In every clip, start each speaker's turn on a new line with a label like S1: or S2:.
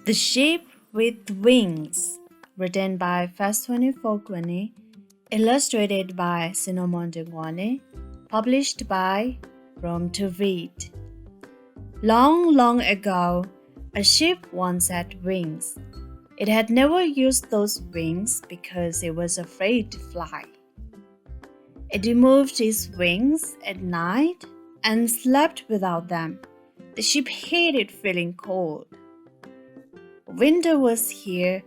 S1: The Sheep with Wings, written by Phaswane Phokwane, illustrated by Sinomonde Ngwane, published by Roam to Read. Long, long ago, a sheep once had wings. It had never used those wings because it was afraid to fly. It removed its wings at night and slept without them. The sheep hated feeling cold. Winter was here.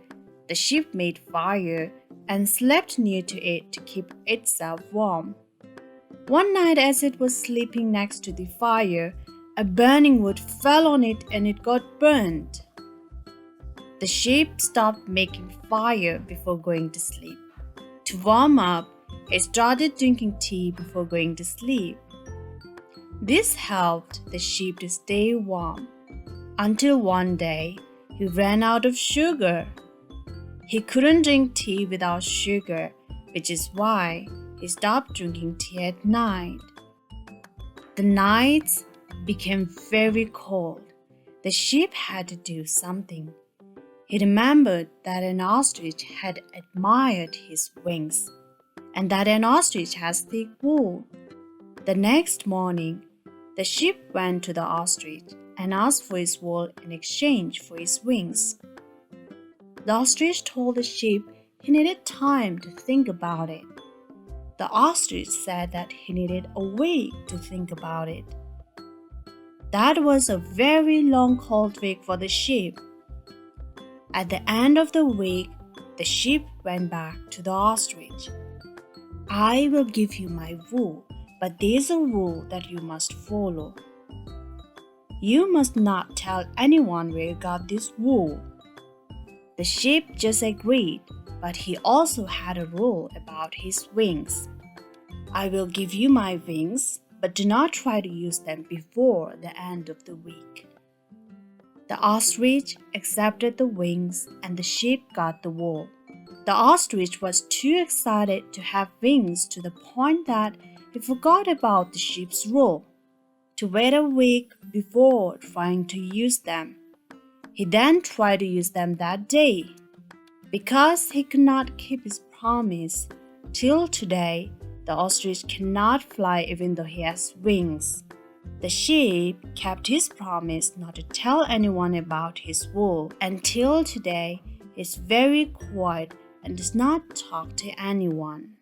S1: The sheep made fire and slept near to it to keep itself warm. One night, as it was sleeping next to the fire, a burning wood fell on it and it got burned. The sheep stopped making fire before going to sleep. To warm up, it started drinking tea before going to sleep. This helped the sheep to stay warm until one day he ran out of sugar. He couldn't drink tea without sugar, which is why he stopped drinking tea at night. The nights became very cold. The sheep had to do something. He remembered that an ostrich had admired his wings, and that an ostrich has thick wool. The next morning, the sheep went to the ostrich and asked for his wool in exchange for his wings. The ostrich told the sheep he needed time to think about it. The ostrich said that he needed a week to think about it. That was a very long cold week for the sheep. At the end of the week, the sheep went back to the ostrich. "I will give you my wool, but there's a rule that you must follow. You must not tell anyone where you got this wool." The sheep just agreed, but he also had a rule about his wings. "I will give you my wings, but do not try to use them before the end of the week." The ostrich accepted the wings and the sheep got the wool. The ostrich was too excited to have wings to the point that he forgot about the sheep's rule to wait a week before trying to use them. He then tried to use them that day. Because he could not keep his promise, till today, the ostrich cannot fly even though he has wings. The sheep kept his promise not to tell anyone about his wool. Until today, he's very quiet and does not talk to anyone.